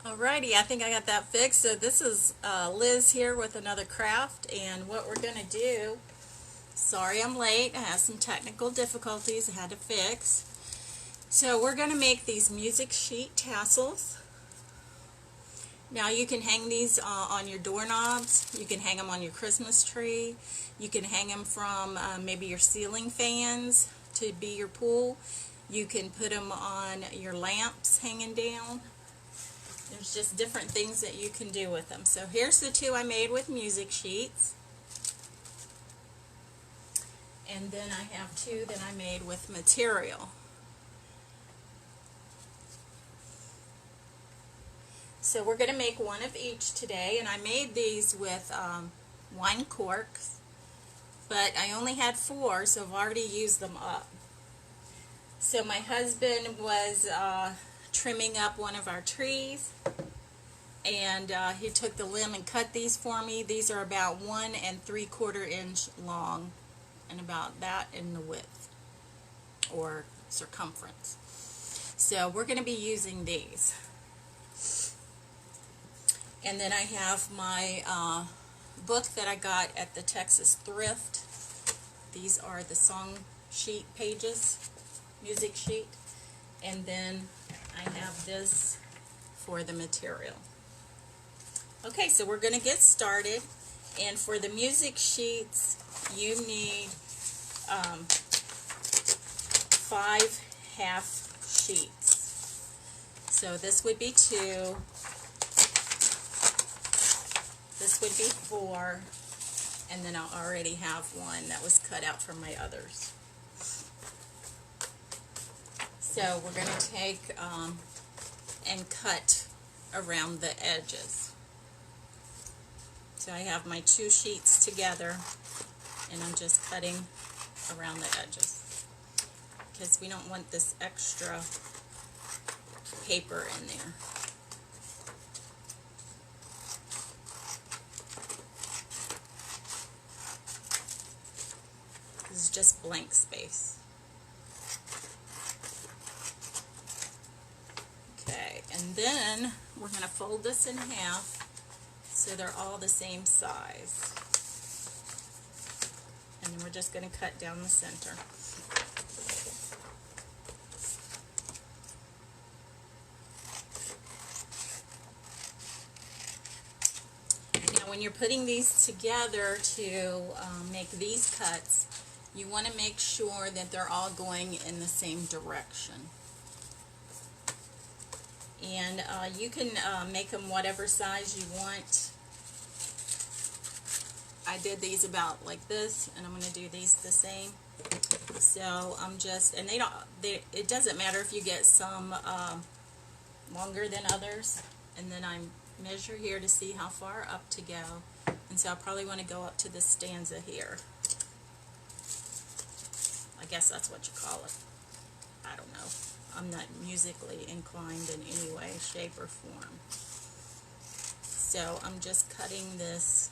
Alrighty, I think I got that fixed. So this is Liz here with another craft, and what we're going to do, sorry I'm late, I had some technical difficulties I had to fix. So we're going to make these music sheet tassels. Now you can hang these on your doorknobs, you can hang them on your Christmas tree, you can hang them from maybe your ceiling fans to be your pool, you can put them on your lamps hanging down. There's just different things that you can do with them. So here's the two I made with music sheets. And then I have two that I made with material. So we're going to make one of each today, and I made these with wine corks, but I only had 4, so I've already used them up. So my husband was trimming up one of our trees, and he took the limb and cut these for me. These are about 1 3/4 inch long and about that in the width or circumference. So we're going to be using these. And then I have my book that I got at the Texas Thrift. These are the song sheet pages, music sheet. And then I have this for the material. Okay, so we're going to get started. And for the music sheets, you need 5 half sheets. So this would be 2. This would be 4, and then I already have one that was cut out from my others. So we're going to take and cut around the edges. So I have my 2 sheets together, and I'm just cutting around the edges because we don't want this extra paper in there. This is just blank space. Okay, and then we're going to fold this in half so they're all the same size. And then we're just going to cut down the center. Now when you're putting these together to make these cuts, you want to make sure that they're all going in the same direction. And you can make them whatever size you want. I did these about like this, and I'm going to do these the same. So I'm just, and it doesn't matter if you get some longer than others. And then I measure here to see how far up to go. And so I probably want to go up to this stanza here. I guess that's what you call it. I don't know. I'm not musically inclined in any way, shape, or form. So I'm just cutting this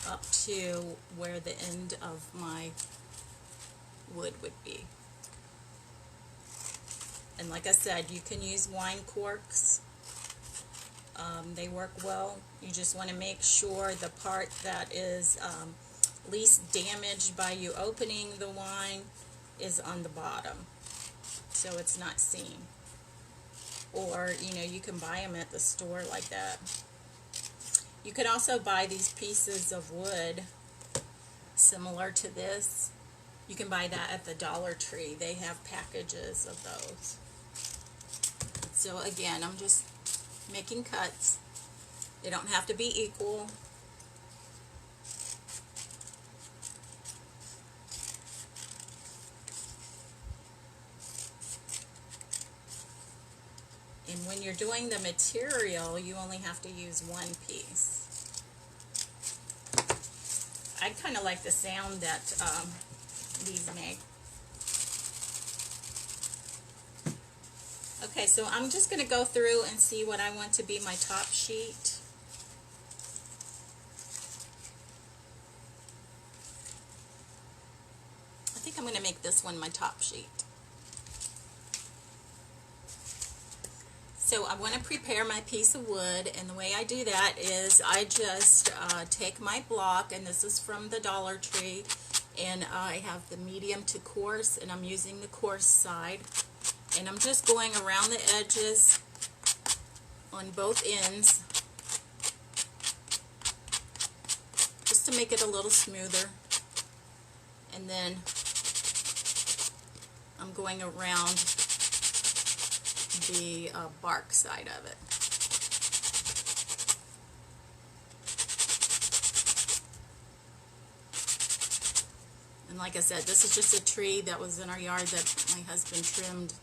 up to where the end of my wood would be. And like I said, you can use wine corks. They work well. You just want to make sure the part that is least damaged by you opening the wine is on the bottom, so it's not seen. Or, you know, you can buy them at the store like that. You could also buy these pieces of wood similar to this. You can buy that at the Dollar Tree. They have packages of those. So again, I'm just making cuts. They don't have to be equal. And when you're doing the material, you only have to use 1 piece. I kind of like the sound that these make. Okay, so I'm just going to go through and see what I want to be my top sheet. I think I'm going to make this one my top sheet. So I want to prepare my piece of wood, and the way I do that is I just take my block, and this is from the Dollar Tree, and I have the medium to coarse, and I'm using the coarse side, and I'm just going around the edges on both ends just to make it a little smoother, and then I'm going around the bark side of it. And like I said, this is just a tree that was in our yard that my husband trimmed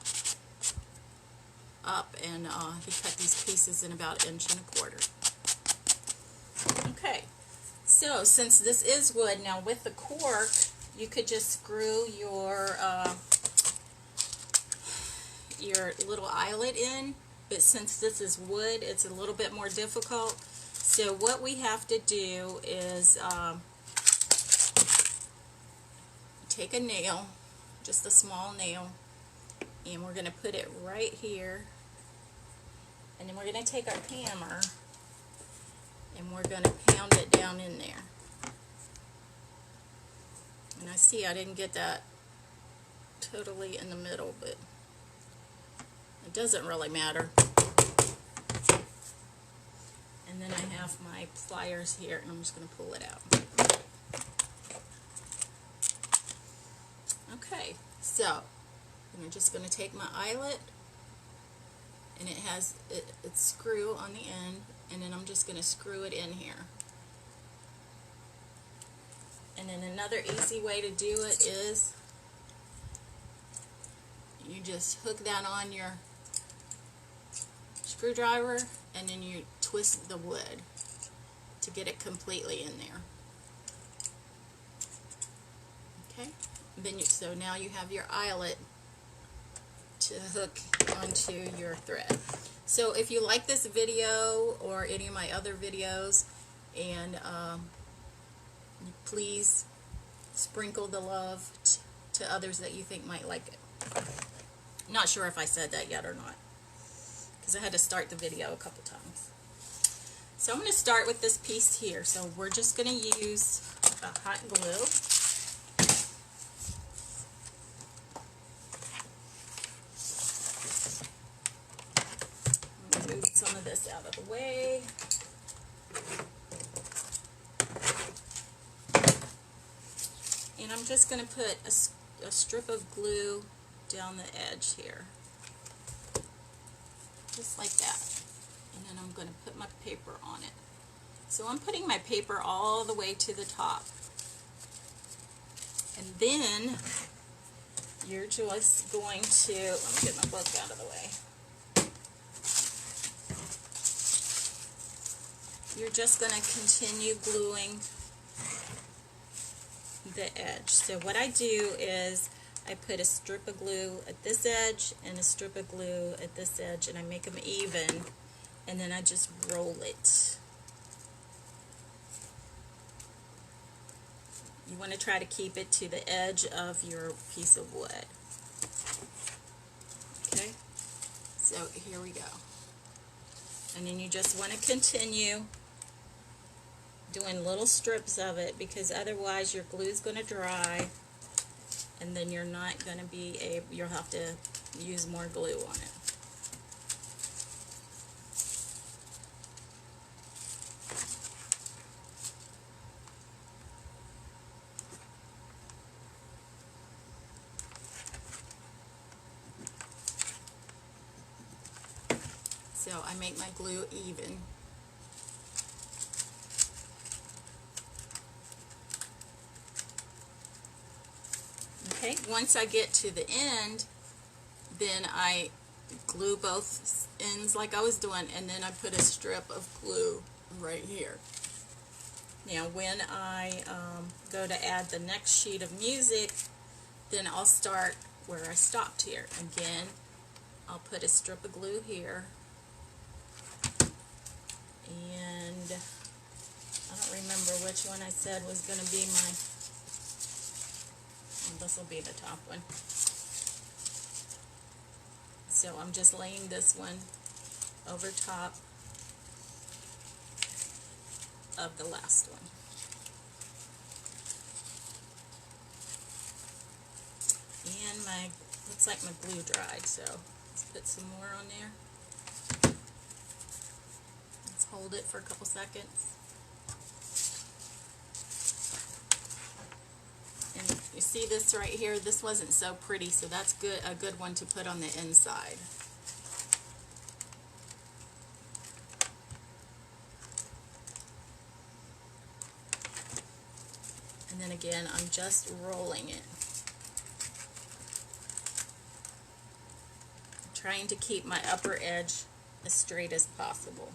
up, and he cut these pieces in about 1 1/4 inches. Okay, so since this is wood, now with the cork, you could just screw your little eyelet in, but since this is wood, it's a little bit more difficult. So what we have to do is take a nail, just a small nail, and we're going to put it right here, and then we're going to take our hammer and we're going to pound it down in there. And I see I didn't get that totally in the middle, but it doesn't really matter. And then I have my pliers here, and I'm just going to pull it out. Okay, so I'm just going to take my eyelet, and it has its screw on the end, and then I'm just going to screw it in here. And then another easy way to do it is you just hook that on your screwdriver, and then you twist the wood to get it completely in there. Okay, then so now you have your eyelet to hook onto your thread. So if you like this video or any of my other videos, and please sprinkle the love to others that you think might like it. Not sure if I said that yet or not, because I had to start the video a couple times. So I'm going to start with this piece here. So we're just going to use a hot glue. I'm going to move some of this out of the way. And I'm just going to put a strip of glue down the edge here, just like that. And then I'm going to put my paper on it. So I'm putting my paper all the way to the top. And then you're just going to, let me get my book out of the way. You're just going to continue gluing the edge. So what I do is I put a strip of glue at this edge and a strip of glue at this edge, and I make them even, and then I just roll it. You want to try to keep it to the edge of your piece of wood. Okay, so here we go. And then you just want to continue doing little strips of it, because otherwise your glue is going to dry, and then you're not going to be able, you'll have to use more glue on it. So I make my glue even. Okay, once I get to the end, then I glue both ends like I was doing, and then I put a strip of glue right here. Now when I go to add the next sheet of music, then I'll start where I stopped here. Again, I'll put a strip of glue here, and I don't remember which one I said was going to be my, this will be the top one. So I'm just laying this one over top of the last one. And my, looks like my glue dried, so let's put some more on there. Let's hold it for a couple seconds. And you see this right here, this wasn't so pretty, so that's good, a good one to put on the inside. And then again, I'm just rolling it. Trying to keep my upper edge as straight as possible.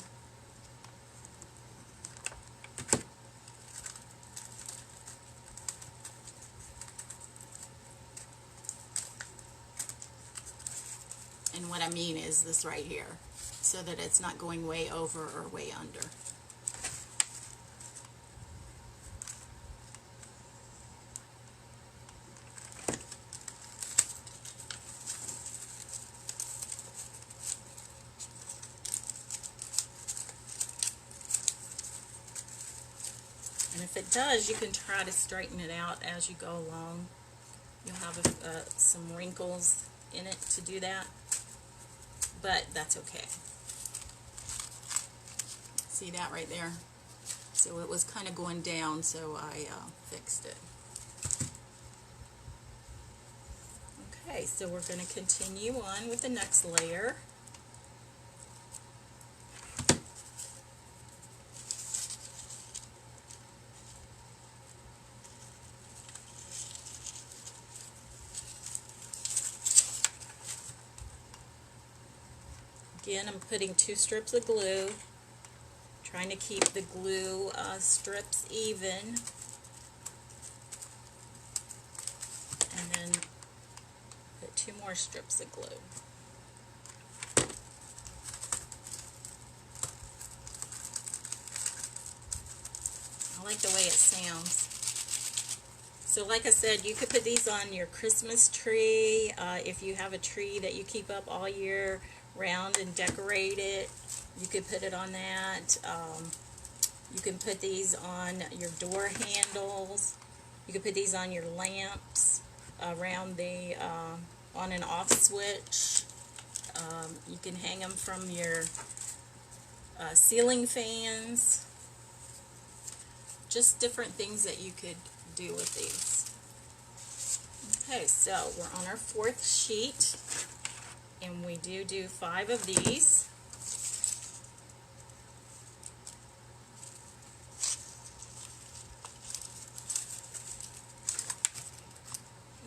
And what I mean is this right here, so that it's not going way over or way under. And if it does, you can try to straighten it out as you go along. You'll have some wrinkles in it to do that, but that's okay. See that right there? So it was kind of going down, so I fixed it. Okay, so we're going to continue on with the next layer. Again, I'm putting 2 strips of glue, trying to keep the glue strips even, and then put 2 more strips of glue. I like the way it sounds. So like I said, you could put these on your Christmas tree. If you have a tree that you keep up all year round and decorate it, you could put it on that. You can put these on your door handles. You could put these on your lamps around the on and off switch. You can hang them from your ceiling fans. Just different things that you could do with these. Okay, so we're on our 4th sheet, and we do 5 of these.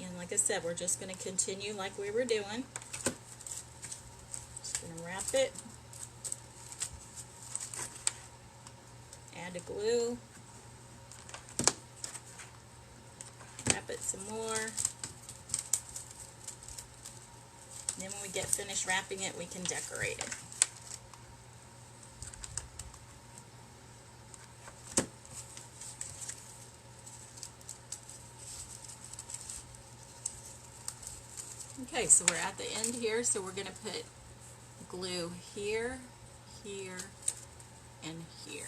And like I said, we're just going to continue like we were doing. Just going to wrap it, add the glue, wrap it some more. Then when we get finished wrapping it, we can decorate it. Okay, so we're at the end here, so we're going to put glue here, here, and here.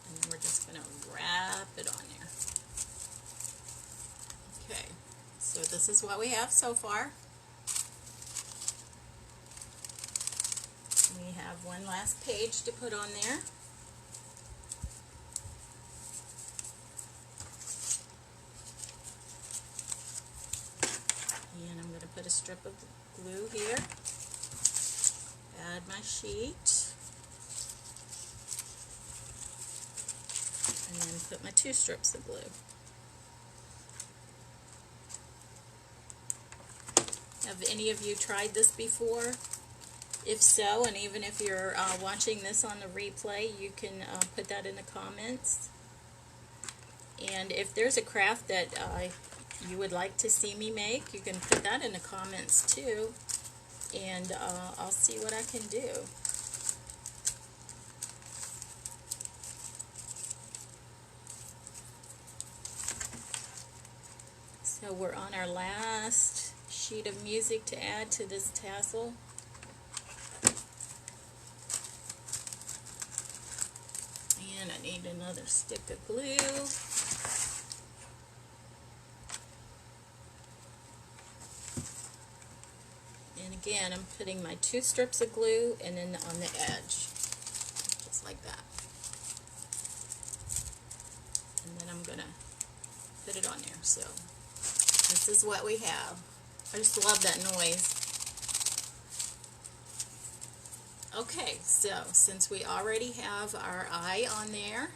And then we're just going to wrap it on there. Okay, so this is what we have so far. We have one last page to put on there. And I'm going to put a strip of glue here, add my sheet, and then put my 2 strips of glue. Have any of you tried this before? If so, and even if you're watching this on the replay, you can put that in the comments. And if there's a craft that you would like to see me make, you can put that in the comments too, and I'll see what I can do. So we're on our last sheet of music to add to this tassel. another stick of glue. And again, I'm putting my 2 strips of glue and then on the edge, just like that. And then I'm going to put it on there. So this is what we have. I just love that noise. Okay, so since we already have our eye on there,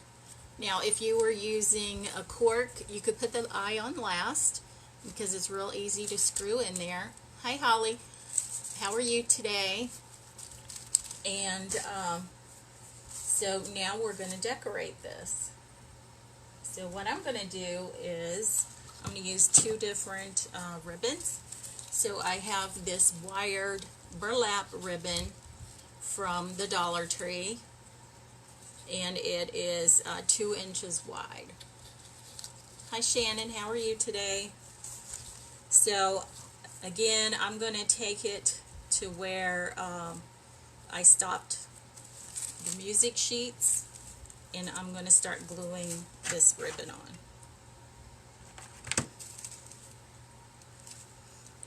now if you were using a cork, you could put the eye on last because it's real easy to screw in there. Hi Holly, how are you today? And so now we're going to decorate this. So what I'm going to do is I'm going to use 2 different ribbons. So I have this wired burlap ribbon from the Dollar Tree, and it is 2 inches wide. Hi Shannon, how are you today? So again, I'm going to take it to where I stopped the music sheets, and I'm going to start gluing this ribbon on.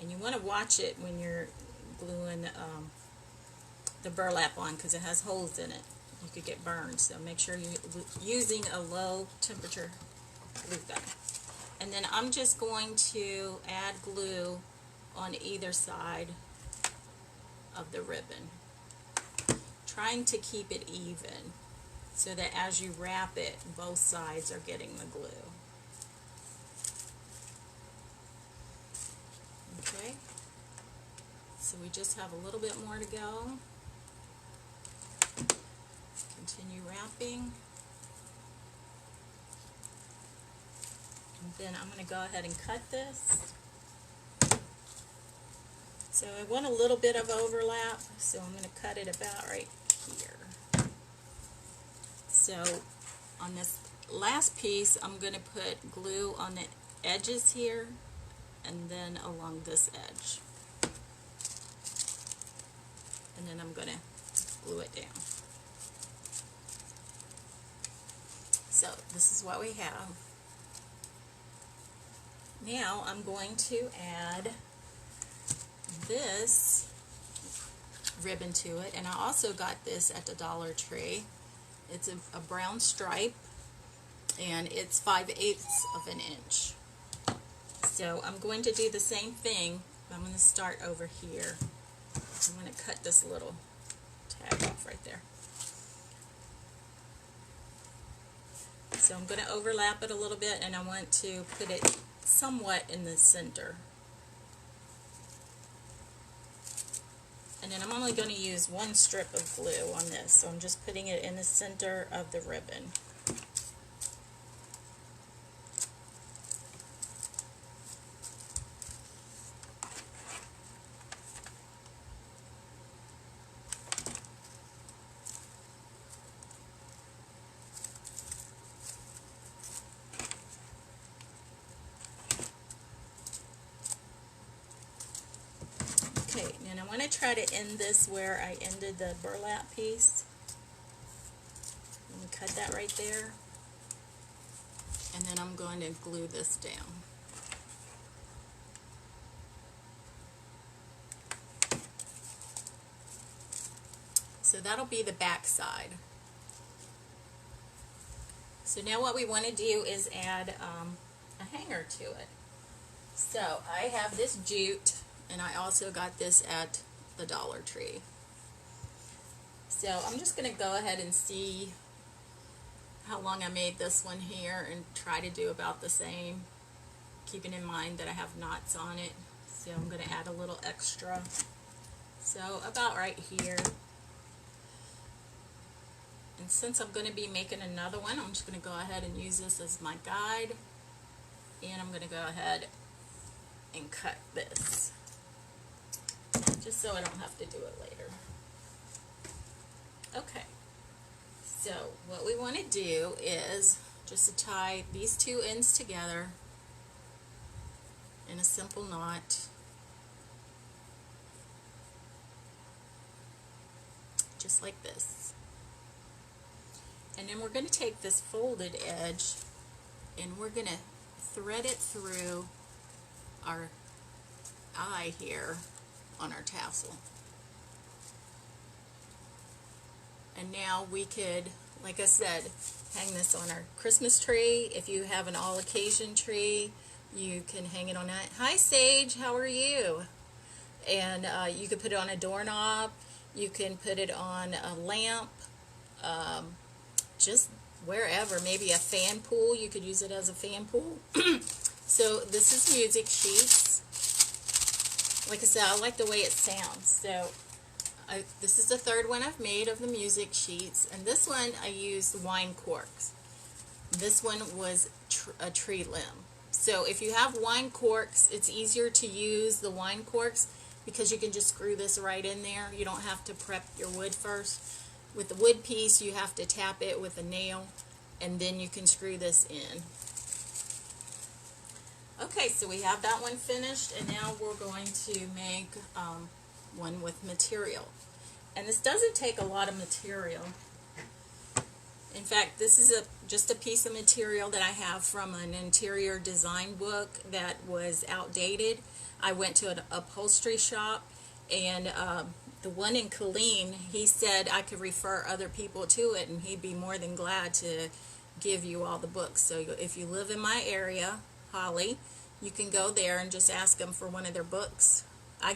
And you want to watch it when you're gluing the burlap on because it has holes in it. You could get burned, so make sure you're using a low temperature glue gun. And then I'm just going to add glue on either side of the ribbon, trying to keep it even so that as you wrap it, both sides are getting the glue. Okay, so we just have a little bit more to go. Continue wrapping. And then I'm going to go ahead and cut this. So I want a little bit of overlap, so I'm going to cut it about right here. So on this last piece, I'm going to put glue on the edges here and then along this edge. And then I'm going to glue it down. So this is what we have. Now I'm going to add this ribbon to it, and I also got this at the Dollar Tree. It's a brown stripe, and it's 5/8 of an inch. So I'm going to do the same thing. I'm going to start over here. I'm going to cut this little tag off right there. So I'm going to overlap it a little bit, and I want to put it somewhat in the center. And then I'm only going to use 1 strip of glue on this, so I'm just putting it in the center of the ribbon. Okay, and I want to try to end this where I ended the burlap piece. I'm going to cut that right there. And then I'm going to glue this down. So that'll be the back side. So now what we want to do is add a hanger to it. So I have this jute, and I also got this at the Dollar Tree. So I'm just going to go ahead and see how long I made this one here and try to do about the same, keeping in mind that I have knots on it. So I'm going to add a little extra. So about right here. And since I'm going to be making another one, I'm just going to go ahead and use this as my guide. And I'm going to go ahead and cut this, just so I don't have to do it later. Okay, so what we want to do is just to tie these 2 ends together in a simple knot, just like this. And then we're going to take this folded edge and we're going to thread it through our eye here on our tassel. And now we could, like I said, hang this on our Christmas tree. If you have an all occasion tree, you can hang it on that. Hi Sage, how are you? And you could put it on a doorknob. You can put it on a lamp, just wherever. Maybe a fan pool. You could use it as a fan pool. So this is music sheets. Like I said, I like the way it sounds. So this is the third one I've made of the music sheets. And this one I used wine corks. This one was a tree limb. So if you have wine corks, it's easier to use the wine corks because you can just screw this right in there. You don't have to prep your wood first. With the wood piece, you have to tap it with a nail, and then you can screw this in. Okay, so we have that one finished, and now we're going to make one with material. And this doesn't take a lot of material. In fact, this is just a piece of material that I have from an interior design book that was outdated. I went to an upholstery shop, and the one in Killeen, he said I could refer other people to it, and he'd be more than glad to give you all the books. So if you live in my area, Holly, you can go there and just ask them for one of their books. I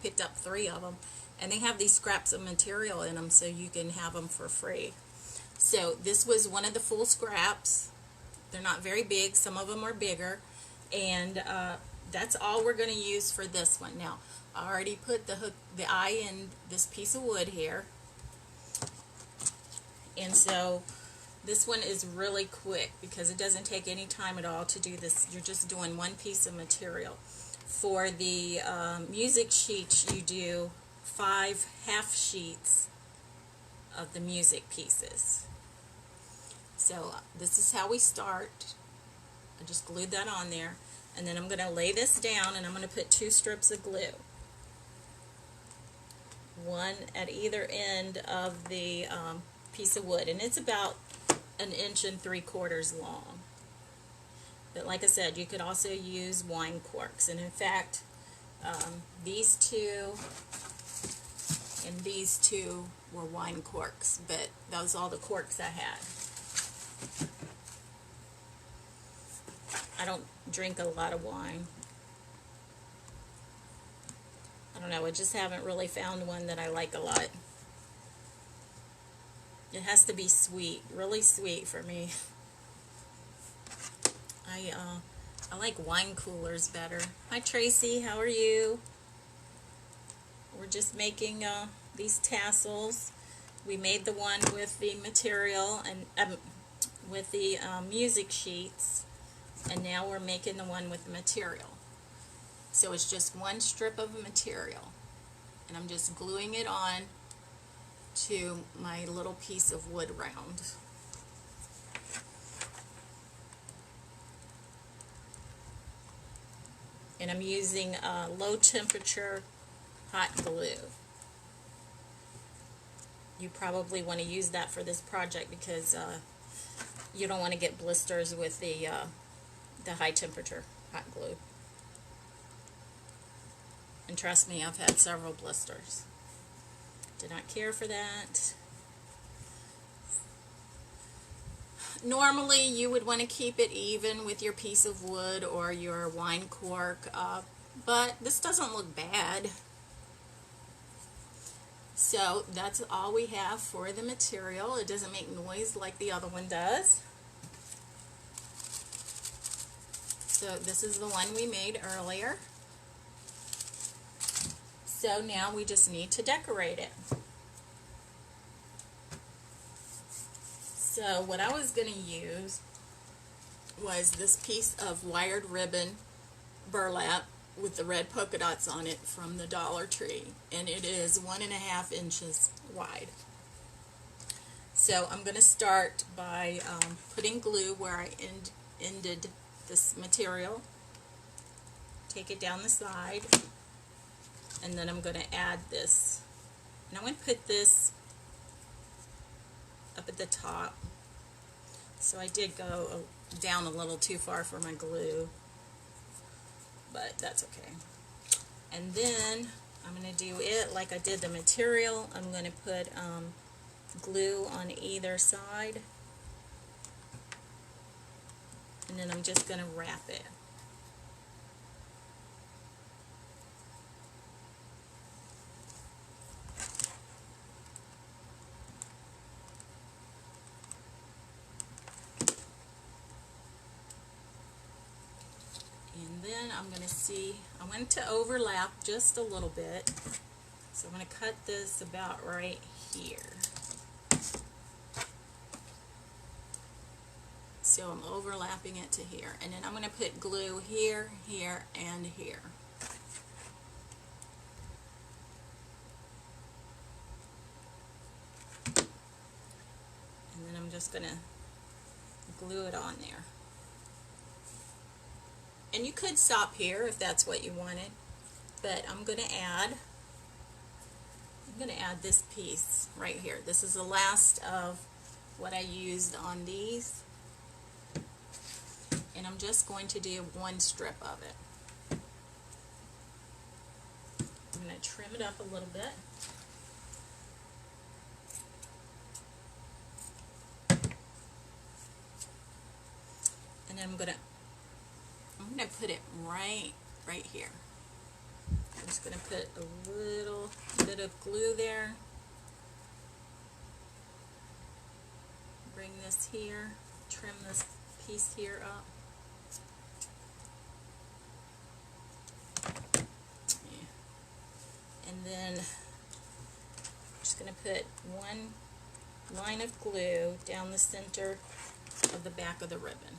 picked up 3 of them, and they have these scraps of material in them, so you can have them for free. So this was one of the full scraps. They're not very big. Some of them are bigger, and that's all we're going to use for this one. Now, I already put the eye in this piece of wood here, and so this one is really quick because it doesn't take any time at all to do this. You're just doing one piece of material. For the music sheets, you do 5 half sheets of the music pieces. So this is how we start. I just glued that on there, and then I'm going to lay this down, and I'm going to put 2 strips of glue, one at either end of the piece of wood, and it's about 1 3/4 inches long. But like I said, you could also use wine corks, and in fact, these 2 and these 2 were wine corks, but that was all the corks I had. I don't drink a lot of wine. I don't know, I just haven't really found one that I like a lot. It has to be sweet, really sweet for me. I like wine coolers better. Hi Tracy, how are you? We're just making these tassels. We made the one with the material and with the music sheets, and now we're making the one with the material. So it's just 1 strip of material, and I'm just gluing it on to my little piece of wood round. And I'm using low temperature hot glue. You probably want to use that for this project because you don't want to get blisters with the high temperature hot glue. And trust me, I've had several blisters. Did not care for that. Normally you would want to keep it even with your piece of wood or your wine cork, but this doesn't look bad. So that's all we have for the material. It doesn't make noise like the other one does. So this is the one we made earlier. So now we just need to decorate it. So what I was going to use was this piece of wired ribbon burlap with the red polka dots on it from the Dollar Tree, and it is 1.5 inches wide. So I'm going to start by putting glue where I ended this material. Take it down the side, and then I'm going to add this. And I'm going to put this up at the top. So I did go down a little too far for my glue, but that's okay. And then I'm going to do it like I did the material. I'm going to put glue on either side, and then I'm just going to wrap it. And then I'm going to see, I want to overlap just a little bit, so I'm going to cut this about right here. So I'm overlapping it to here, and then I'm going to put glue here, here, and here. And then I'm just going to glue it on there. And you could stop here if that's what you wanted, but I'm going to add this piece right here. This is the last of what I used on these, and I'm just going to do one strip of it. I'm going to trim it up a little bit. And then I'm going to put it right here. I'm just going to put a little bit of glue there. Bring this here, trim this piece here up. Yeah. And then I'm just going to put one line of glue down the center of the back of the ribbon.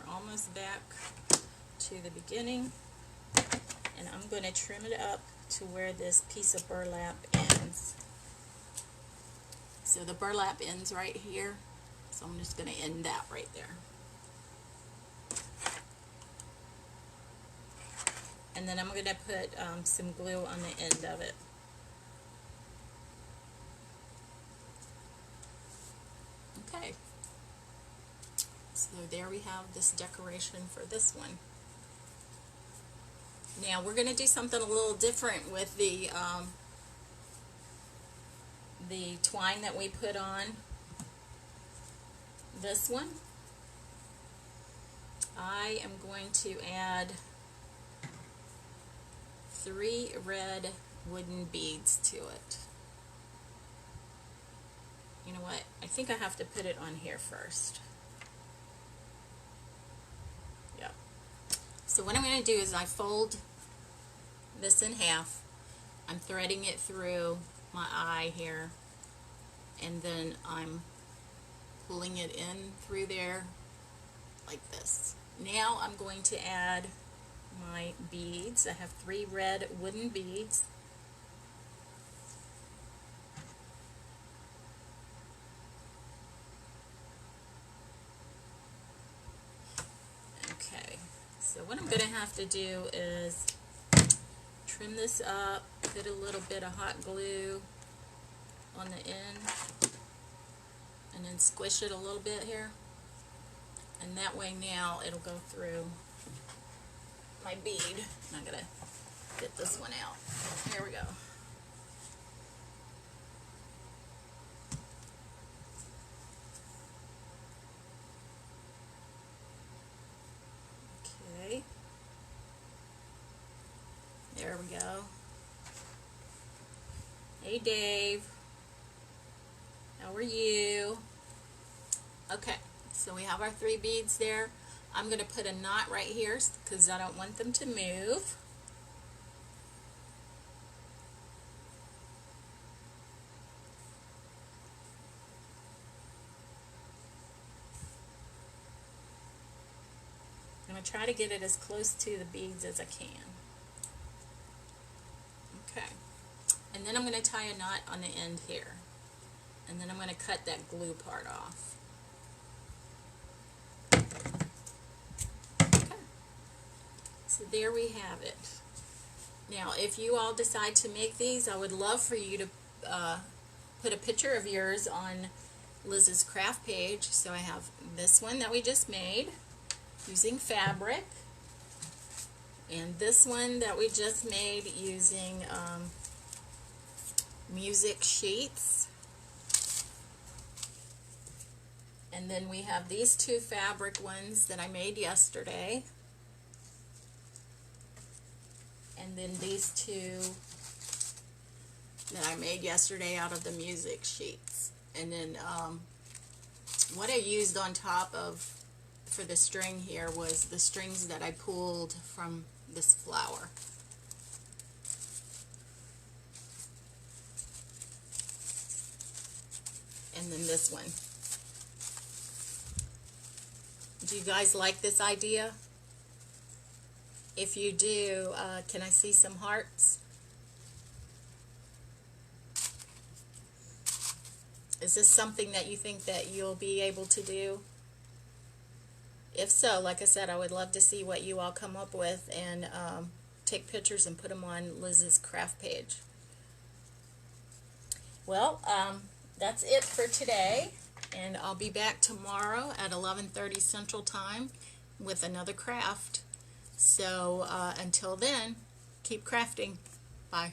Almost back to the beginning, and I'm going to trim it up to where this piece of burlap ends. So the burlap ends right here, so I'm just going to end that right there. And then I'm going to put some glue on the end of it. Okay. So there we have this decoration for this one. Now we're going to do something a little different with the twine that we put on this one. I am going to add 3 red wooden beads to it. You know what? I think I have to put it on here first. So what I'm going to do is I fold this in half. I'm threading it through my eye here, and then I'm pulling it in through there like this. Now I'm going to add my beads. I have 3 red wooden beads. So what I'm going to have to do is trim this up, put a little bit of hot glue on the end, and then squish it a little bit here. And that way now it'll go through my bead. I'm going to get this one out. Here we go. There we go. Hey Dave, how are you? Okay, so we have our 3 beads there. I'm going to put a knot right here because I don't want them to move. I'm going to try to get it as close to the beads as I can. Okay, and then I'm going to tie a knot on the end here, and then I'm going to cut that glue part off. Okay, so there we have it. Now, if you all decide to make these, I would love for you to put a picture of yours on Liz's craft page. So I have this one that we just made using fabric, and this one that we just made using music sheets. And then we have these two fabric ones that I made yesterday. And then these two that I made yesterday out of the music sheets. And then what I used on top of for the string here was the strings that I pulled from this flower. And then this one. Do you guys like this idea? If you do, can I see some hearts? Is this something that you think that you'll be able to do? If so, like I said, I would love to see what you all come up with, and take pictures and put them on Liz's craft page. Well, that's it for today, and I'll be back tomorrow at 11:30 Central Time with another craft. So until then, keep crafting. Bye.